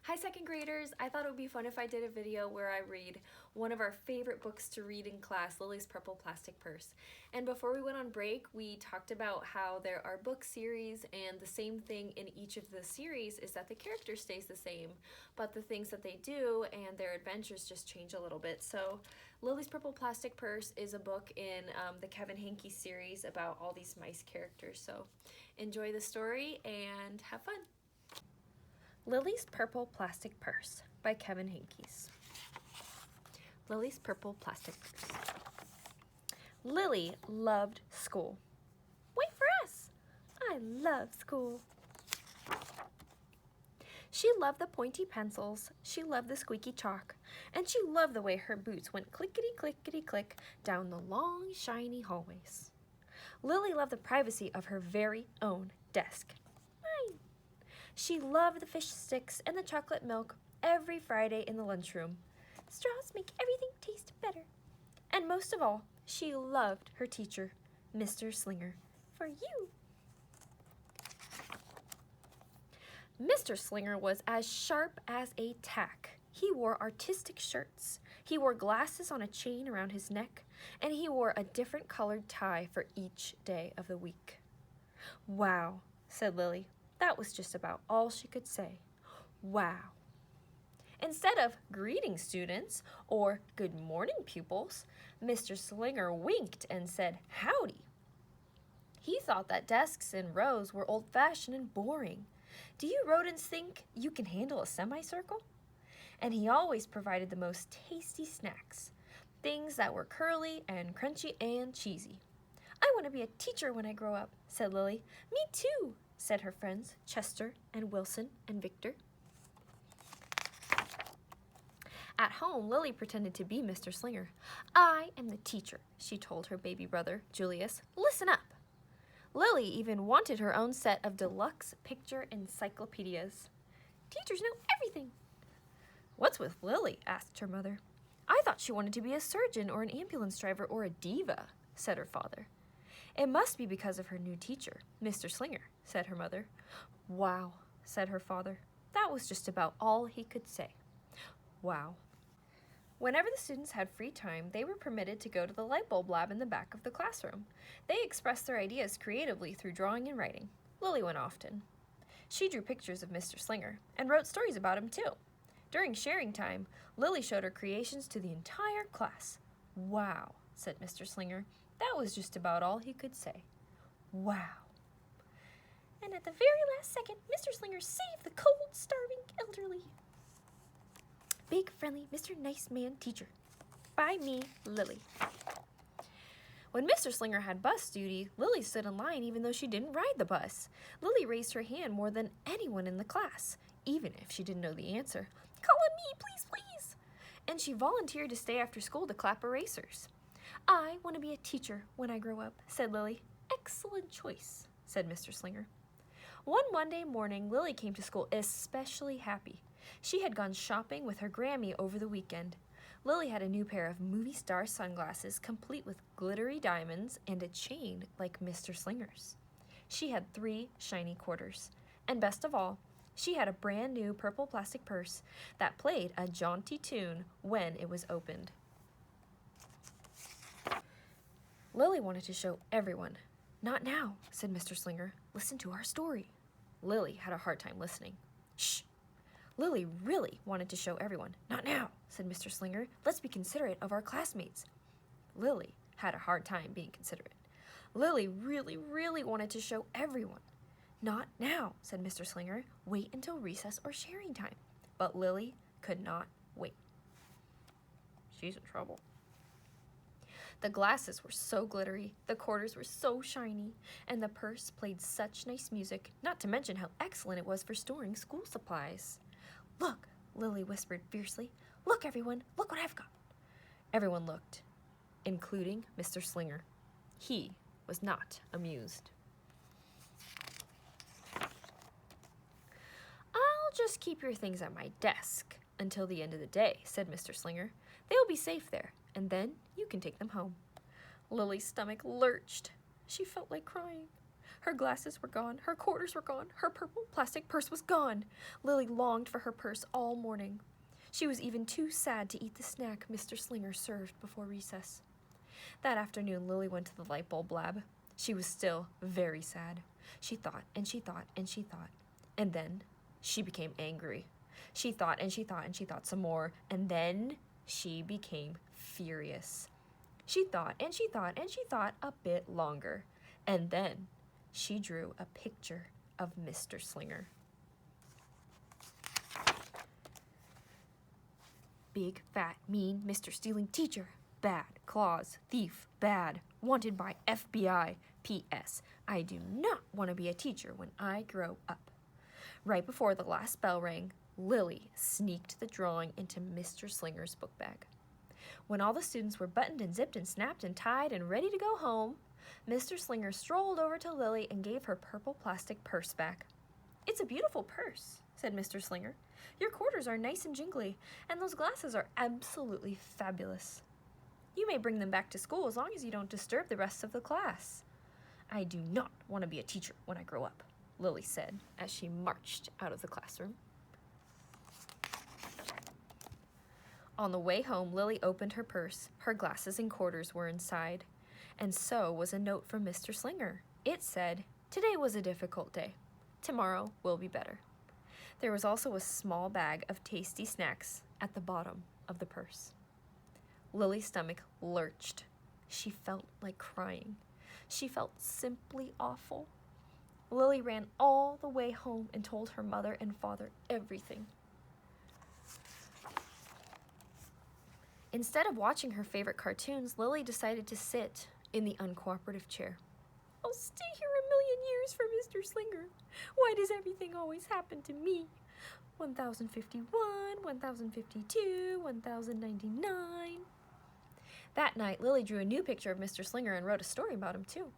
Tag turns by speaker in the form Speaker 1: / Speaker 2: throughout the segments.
Speaker 1: Hi second graders! I thought it would be fun if I did a video where I read one of our favorite books to read in class, Lilly's Purple Plastic Purse. And before we went on break, we talked about how there are book series, and the same thing in each of the series is that the character stays the same, but the things that they do and their adventures just change a little bit. So Lilly's Purple Plastic Purse is a book in the Kevin Hankey series about all these mice characters. So enjoy the story and have fun! Lilly's Purple Plastic Purse by Kevin Hankey. Lilly's Purple Plastic Purse. Lilly loved school. Wait for us! I love school. She loved the pointy pencils, she loved the squeaky chalk, and she loved the way her boots went clickety-clickety-click down the long, shiny hallways. Lilly loved the privacy of her very own desk. She loved the fish sticks and the chocolate milk every Friday in the lunchroom. Straws make everything taste better. And most of all, she loved her teacher, Mr. Slinger, for you. Mr. Slinger was as sharp as a tack. He wore artistic shirts. He wore glasses on a chain around his neck, and he wore a different colored tie for each day of the week. Wow, said Lilly. That was just about all she could say. Wow. Instead of greeting students or good morning pupils, Mr. Slinger winked and said howdy. He thought that desks in rows were old-fashioned and boring. Do you rodents think you can handle a semicircle? And he always provided the most tasty snacks, things that were curly and crunchy and cheesy. I want to be a teacher when I grow up, said Lilly. Me too, said her friends Chester and Wilson and Victor. At home, Lilly pretended to be Mr. Slinger. I am the teacher, she told her baby brother, Julius. Listen up. Lilly even wanted her own set of deluxe picture encyclopedias. Teachers know everything. What's with Lilly? Asked her mother. I thought she wanted to be a surgeon or an ambulance driver or a diva, said her father. It must be because of her new teacher, Mr. Slinger, said her mother. Wow, said her father. That was just about all he could say. Wow. Whenever the students had free time, they were permitted to go to the light bulb lab in the back of the classroom. They expressed their ideas creatively through drawing and writing. Lilly went often. She drew pictures of Mr. Slinger and wrote stories about him too. During sharing time, Lilly showed her creations to the entire class. Wow, said Mr. Slinger. That was just about all he could say. Wow. And at the very last second, Mr. Slinger saved the cold, starving elderly. Big, friendly, Mr. Nice Man Teacher. By me, Lilly. When Mr. Slinger had bus duty, Lilly stood in line even though she didn't ride the bus. Lilly raised her hand more than anyone in the class, even if she didn't know the answer. Call on me, please, please. And she volunteered to stay after school to clap erasers. I want to be a teacher when I grow up, said Lilly. Excellent choice, said Mr. Slinger. One Monday morning, Lilly came to school especially happy. She had gone shopping with her Grammy over the weekend. Lilly had a new pair of movie star sunglasses complete with glittery diamonds and a chain like Mr. Slinger's. She had 3 shiny quarters. And best of all, she had a brand new purple plastic purse that played a jaunty tune when it was opened. Lilly wanted to show everyone. Not now, said Mr. Slinger. Listen to our story. Lilly had a hard time listening. Shh. Lilly really wanted to show everyone. Not now, said Mr. Slinger. Let's be considerate of our classmates. Lilly had a hard time being considerate. Lilly really wanted to show everyone. Not now, said Mr. Slinger. Wait until recess or sharing time. But Lilly could not wait. She's in trouble. The glasses were so glittery, the quarters were so shiny, and the purse played such nice music, not to mention how excellent it was for storing school supplies. Look, Lilly whispered fiercely. Look, everyone, look what I've got. Everyone looked, including Mr. Slinger. He was not amused. I'll just keep your things at my desk until the end of the day, said Mr. Slinger. They'll be safe there, and then you can take them home. Lilly's stomach lurched. She felt like crying. Her glasses were gone, her quarters were gone, her purple plastic purse was gone. Lilly longed for her purse all morning. She was even too sad to eat the snack Mr. Slinger served before recess. That afternoon, Lilly went to the light bulb lab. She was still very sad. She thought and she thought and she thought. And then she became angry. She thought and she thought and she thought some more. And then she became furious. She thought and she thought and she thought a bit longer. And then she drew a picture of Mr. Slinger. Big, fat, mean, Mr. Stealing teacher. Bad, claws, thief, bad, wanted by FBI. P.S. I do not want to be a teacher when I grow up. Right before the last bell rang, Lilly sneaked the drawing into Mr. Slinger's book bag. When all the students were buttoned and zipped and snapped and tied and ready to go home, Mr. Slinger strolled over to Lilly and gave her purple plastic purse back. "It's a beautiful purse," said Mr. Slinger. "Your quarters are nice and jingly, and those glasses are absolutely fabulous. You may bring them back to school as long as you don't disturb the rest of the class." "I do not want to be a teacher when I grow up," Lilly said as she marched out of the classroom. On the way home, Lilly opened her purse. Her glasses and quarters were inside. And so was a note from Mr. Slinger. It said, "Today was a difficult day. Tomorrow will be better." There was also a small bag of tasty snacks at the bottom of the purse. Lilly's stomach lurched. She felt like crying. She felt simply awful. Lilly ran all the way home and told her mother and father everything. Instead of watching her favorite cartoons, Lilly decided to sit in the uncooperative chair. "I'll stay here a million years for Mr. Slinger. Why does everything always happen to me? 1051, 1052, 1099. That night, Lilly drew a new picture of Mr. Slinger and wrote a story about him, too.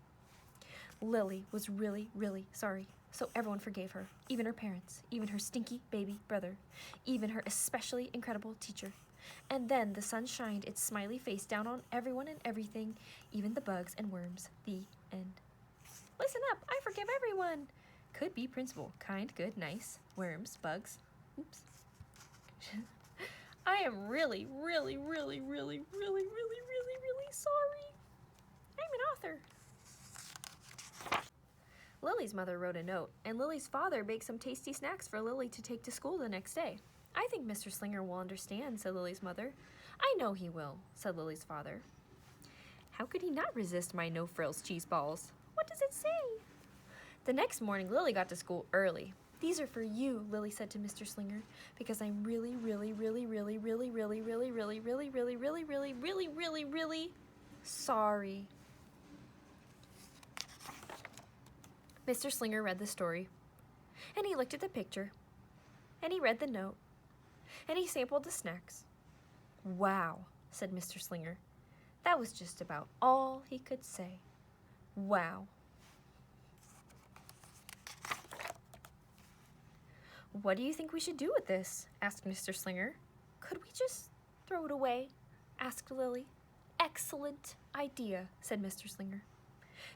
Speaker 1: Lilly was really, really sorry, so everyone forgave her, even her parents, even her stinky baby brother, even her especially incredible teacher. And then the sun shined its smiley face down on everyone and everything, even the bugs and worms. The end. Listen up, I forgive everyone. Could be principal, kind, good, nice, worms, bugs. Oops. I am really, really, really, really, really, really, really, really sorry. I'm an author. Lilly's mother wrote a note, and Lilly's father baked some tasty snacks for Lilly to take to school the next day. "I think Mr. Slinger will understand," said Lilly's mother. "I know he will," said Lilly's father. "How could he not resist my no-frills cheese balls? What does it say?" The next morning, Lilly got to school early. "These are for you," Lilly said to Mr. Slinger, "because I'm really, really, really, really, really, really, really, really, really, really, really, really, really, really, really sorry." Mr. Slinger read the story, and he looked at the picture, and he read the note, and he sampled the snacks. "Wow," said Mr. Slinger. That was just about all he could say. Wow. "What do you think we should do with this?" asked Mr. Slinger. "Could we just throw it away?" asked Lilly. "Excellent idea," said Mr. Slinger.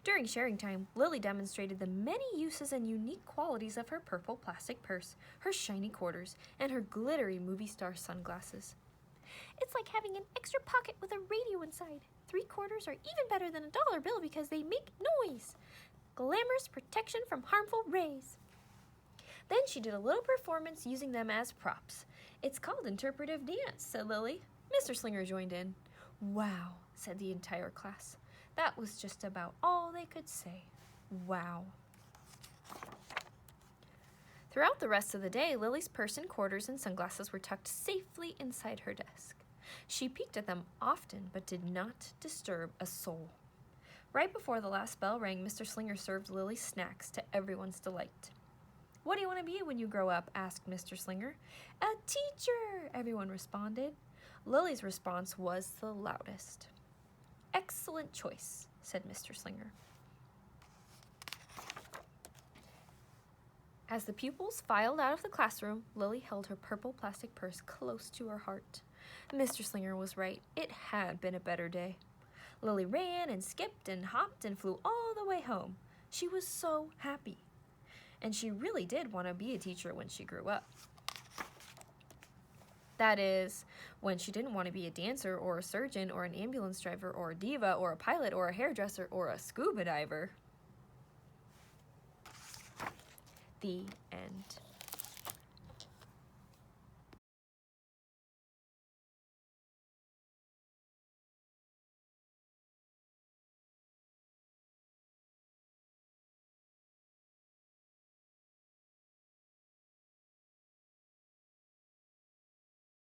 Speaker 1: During sharing time, Lilly demonstrated the many uses and unique qualities of her purple plastic purse, her shiny quarters, and her glittery movie star sunglasses. "It's like having an extra pocket with a radio inside. 3/4 are even better than a dollar bill because they make noise. Glamorous protection from harmful rays." Then she did a little performance using them as props. "It's called interpretive dance," said Lilly. Mr. Slinger joined in. "Wow," said the entire class. That was just about all they could say. Wow. Throughout the rest of the day, Lilly's purse and quarters and sunglasses were tucked safely inside her desk. She peeked at them often, but did not disturb a soul. Right before the last bell rang, Mr. Slinger served Lilly snacks to everyone's delight. "What do you want to be when you grow up?" asked Mr. Slinger. "A teacher," everyone responded. Lilly's response was the loudest. "Excellent choice," said Mr. Slinger. As the pupils filed out of the classroom, Lilly held her purple plastic purse close to her heart. Mr. Slinger was right. It had been a better day. Lilly ran and skipped and hopped and flew all the way home. She was so happy. And she really did want to be a teacher when she grew up. That is, when she didn't want to be a dancer or a surgeon or an ambulance driver or a diva or a pilot or a hairdresser or a scuba diver. The end.